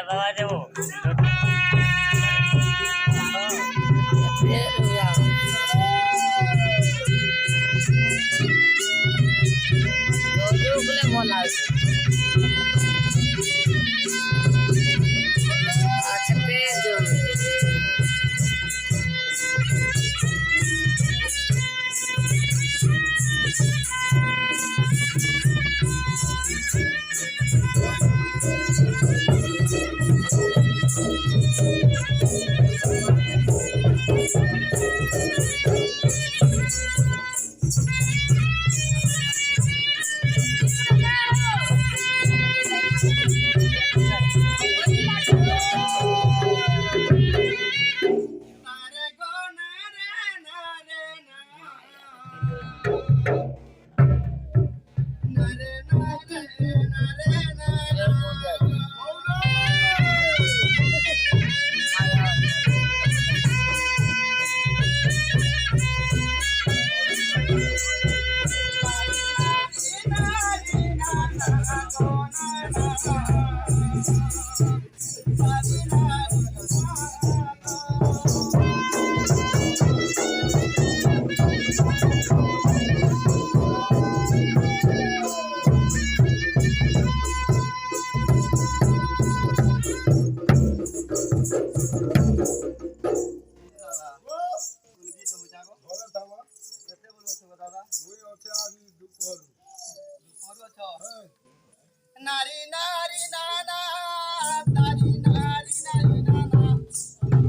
बाबा देवो बोला नारी नारी नाना तारी नारी नारी नाना नारे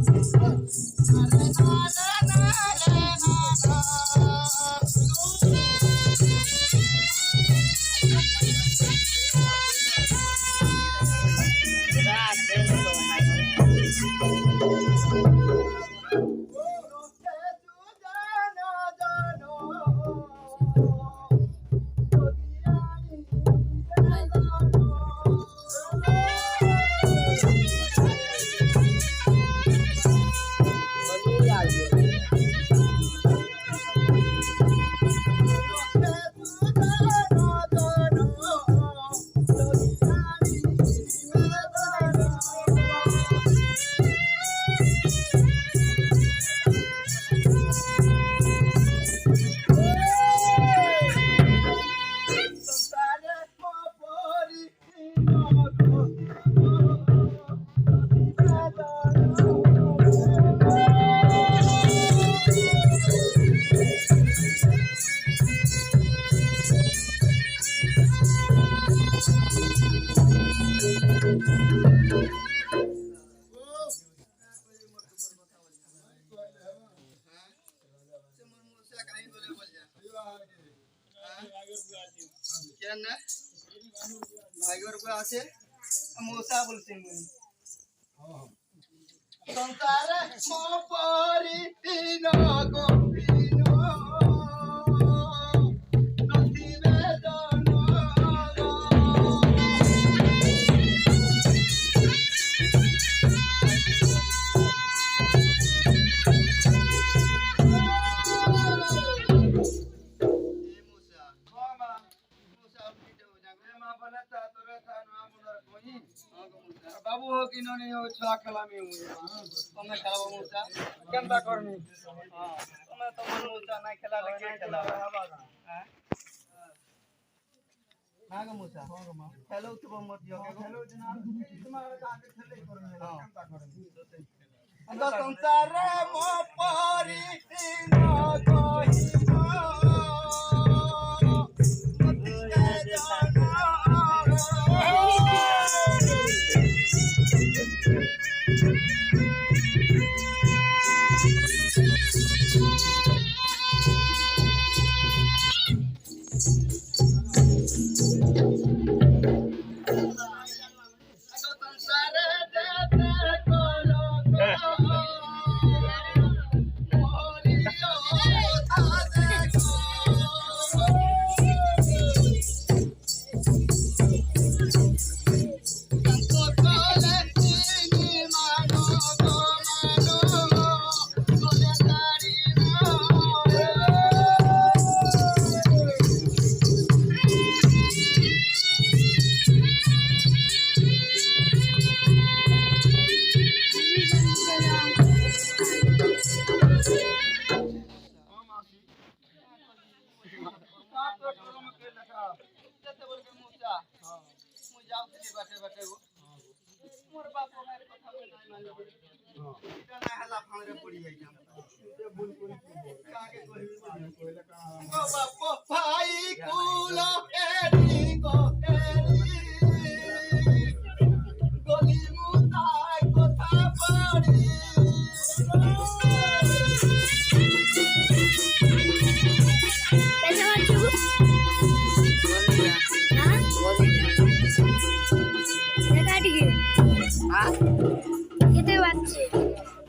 भाइयों को आसे मोसा बोलते हैं संसार मो परी तीनो गोपीनो नथी वेदना बाबू हो कि नहीं हो छा खेला में हुए तुमने खेला मोचा केनता करनी हां तुमने तो मन मोचा नहीं खेला लेके खेला हां नाग मोचा हेलो तो मत दियो के हेलो जना तुम्हारे आगे खेले करनी केनता करनी अंदर संसार मो परी न कहिनो बाटे बाटे गो मोर बाप हमारे कथा में नहीं माने हां इटा ना हला फांगरे पड़ी जाई हम ते बुन बुन काके कोई कोइला का गो बाप भाई कुला एरी गो एरी गली मुताय कथा पड़ी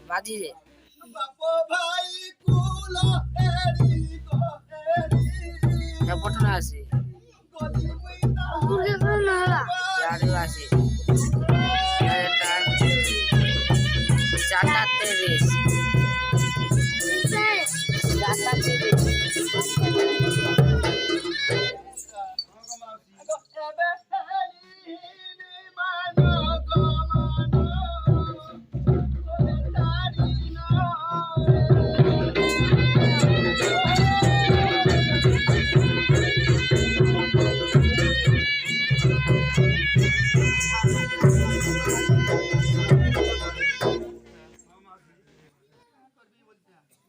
বাজি রে বাপো ভাই কুলা এরি গো এরি পটনা আছে গলি মুইতা মুরগি কোন হলা ইয়ারও আছে এটা 4:30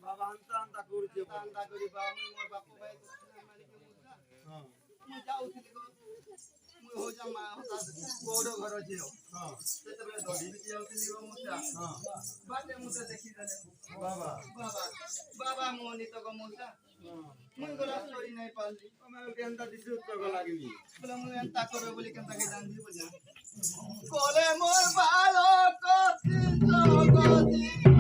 बाबा अंता करूचे अंता करी बाबा मोर बापू भाई माने के मुसा हां मैं जाऊ थी को मैं हो जा मा होता कोडो घर जे हां सेते बेले धोडी भी जाऊ थी मुसा हां बाटे मुसा देखि जाले बाबा बाबा बाबा मोनी तो को मुसा हां मैं गला स्टोरी नहीं पाली मैं के अंता दिसु तो को लागिनी बोले मैं अंता करो बोली कंता के जान दी बोला कोले मोर बालो को सिंतो को दीवा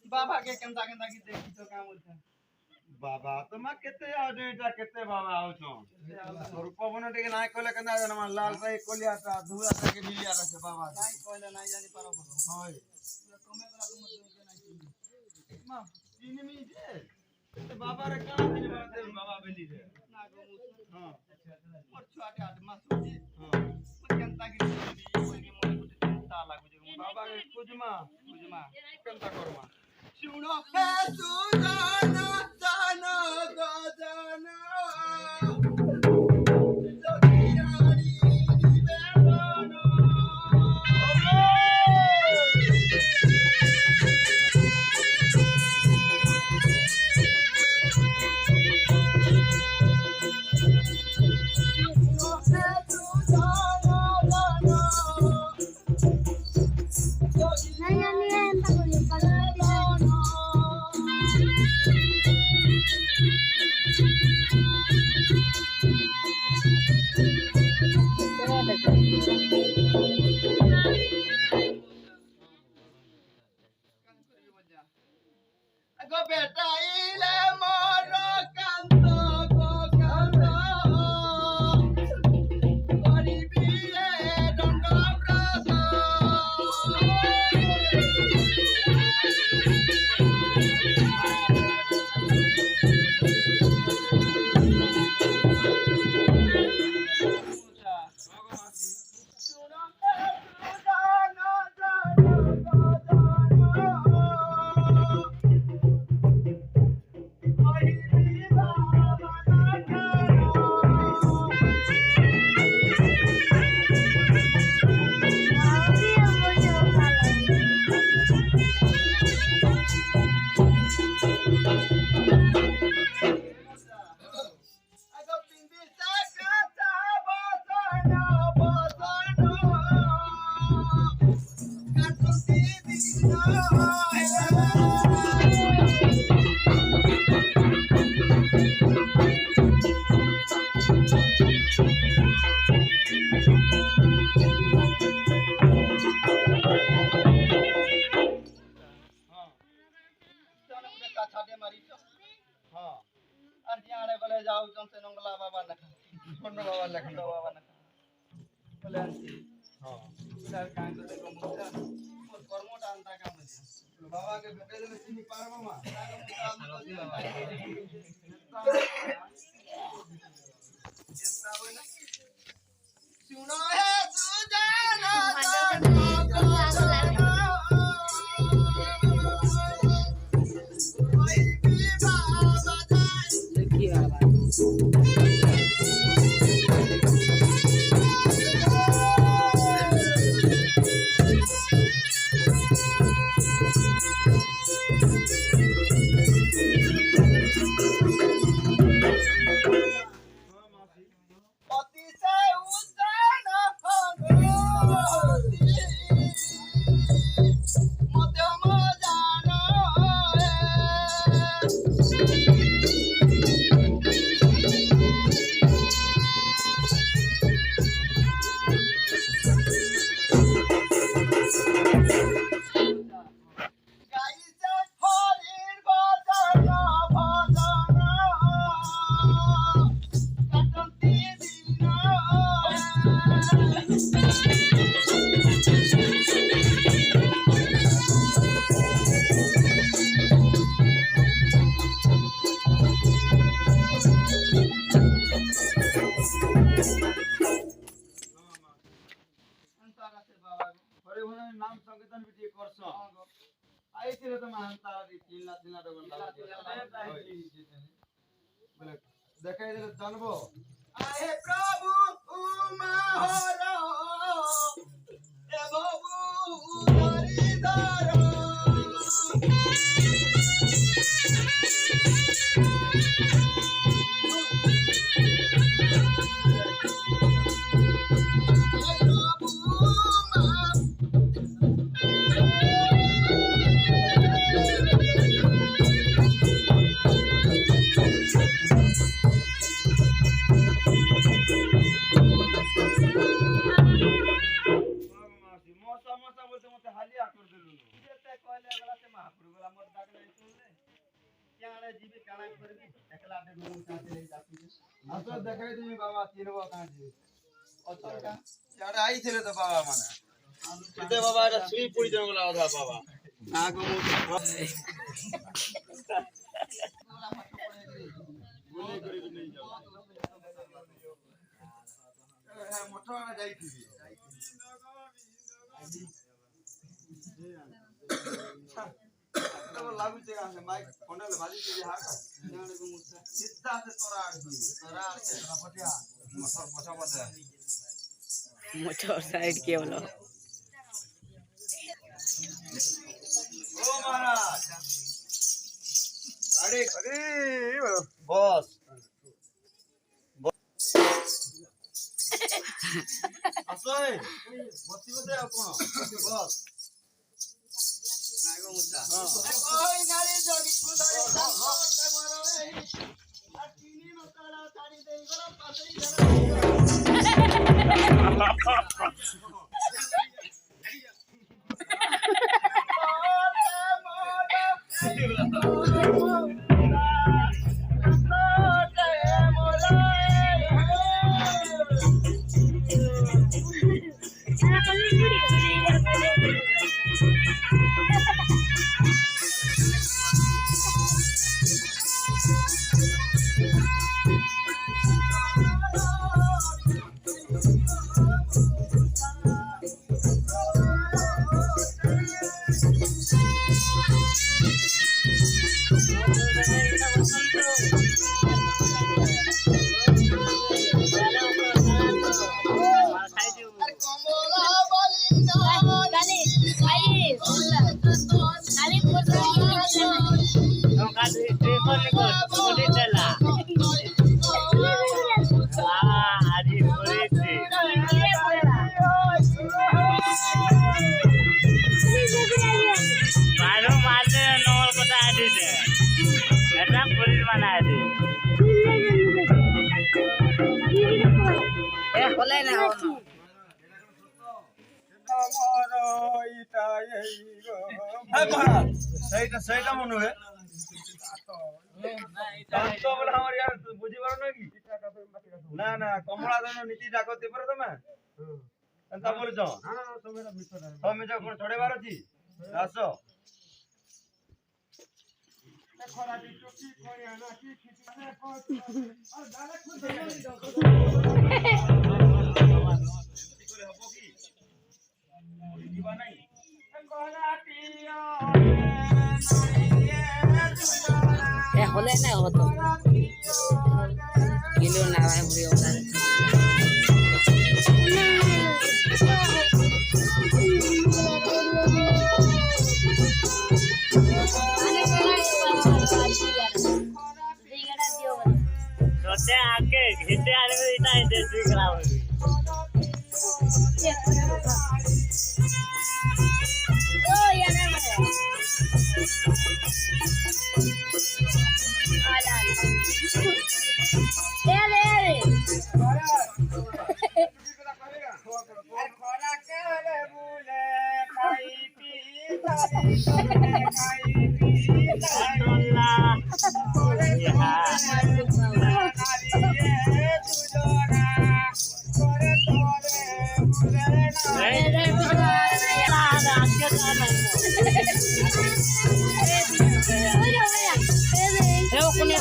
बाबा के केंता केंता की देखी तो काम होता बाबा तो मा केते आडेटा केते बाबा आउ छो रूप बन टिके नाय कोले केंता जन मा लाल भाई कोलिया ता धुआ ता के नीलिया ता से बाबा नाय कोले नाय जानी पारो होय कमे करा तुम के नाय मा चीनी मी जे तो बाबा रे का दिन बाबा बेली रे ना गो हां और छोटे आट मा सुजी हां केंता की कोई के मोर कुछ चिंता लागु जे बाबा के कुजमा केंता करमा सुनो हे सुजाना जाना गजाना जगियारी बेबानो go beta ile moro canto go canto garibiye donda abrazo छाटे मारी हाँ और जाने बोले जाओ तुम से नंगला बाबा लखन बाबा लखन बोले हाँ सर कांड से को मुझे और कर्मो डालता का मुझे बाबा के बेटे में चिनी पार मामा सुनो है सुजाना देखिए बाबा पति से उजाना मध्यम जानो गाई से हरिर भजन कटंती दिन अंतारा से बाबा हरे भजन नाम संकीर्तन भी ठीक करछ आई तिरे त महान तारा दी 3 लाख डबल बोले देखाई दे जानबो आहे प्रभु उमाहरो ए बाबू हरिधर मौसा मौसा बोलते मते हालिया कर देलु जेते कहले वाला से महाप्रभु वाला मोर डाकले सुनले क्याणे जीवे काना करबी एकला दे गुरु साथे ले जाती असो देखाई दे बाबा तीनवा का जी अचल का यार आई थिले त बाबा माने इते बाबा रा श्री पुरी जन बोला था बाबा आगो बोले करी भी नहीं जाओ मोटो ना जाई थी तो लागू से का माइक फोनल भाजी के हां का जाने को मुझसे सीधा से तोरा से पटिया मसा मसा मोटर साइड के बोलो ओ महाराज अरे बॉस असोय बसी बसे आपण बॉस नागो मुद्दा ओय नारी जोगी खुदारे साथ मरो ए आ तीनी मकड़ा ताड़ी दे गरा पासई जरा ইটা এই গো হ্যাঁ মহারাজ সেইটা মনে হয় শান্ত বলে আমার ইয়ার বুঝি পারো নাকি না না কমলা দান নীতি ডাকতে পারো তুমি এন্তা বলছ তুমি যখন ছড়ে বারছি আসো হলে না হতো কিলো না ভাই বুড়ি ওটা सोचे आके घिटे आने में इतना इंटरेस्टिंग खराब हो गई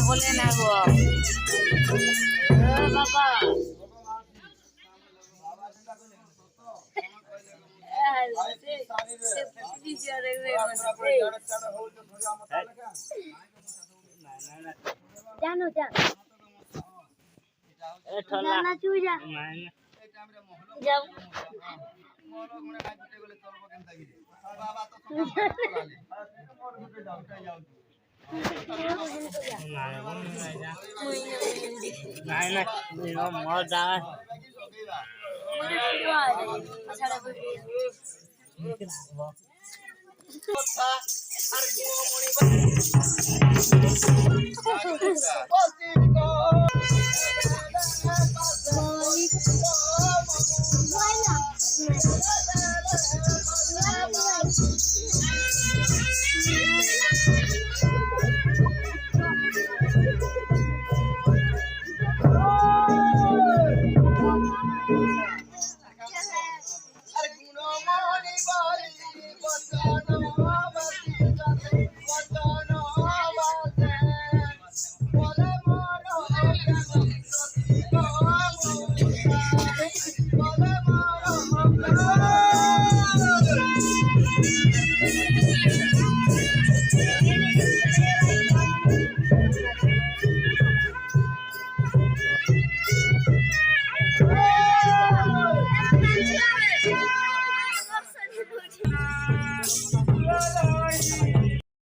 बोले ना वो बाबा जानो जा ए ठोला ना चू जा नहीं जाओ মোর গুনে কাজ করতে গেলে চলবো কেনতা গিরে বাবা তো মোর গুনে যাও তাই যাও नहीं नहीं मर जा কথা আর গো মনি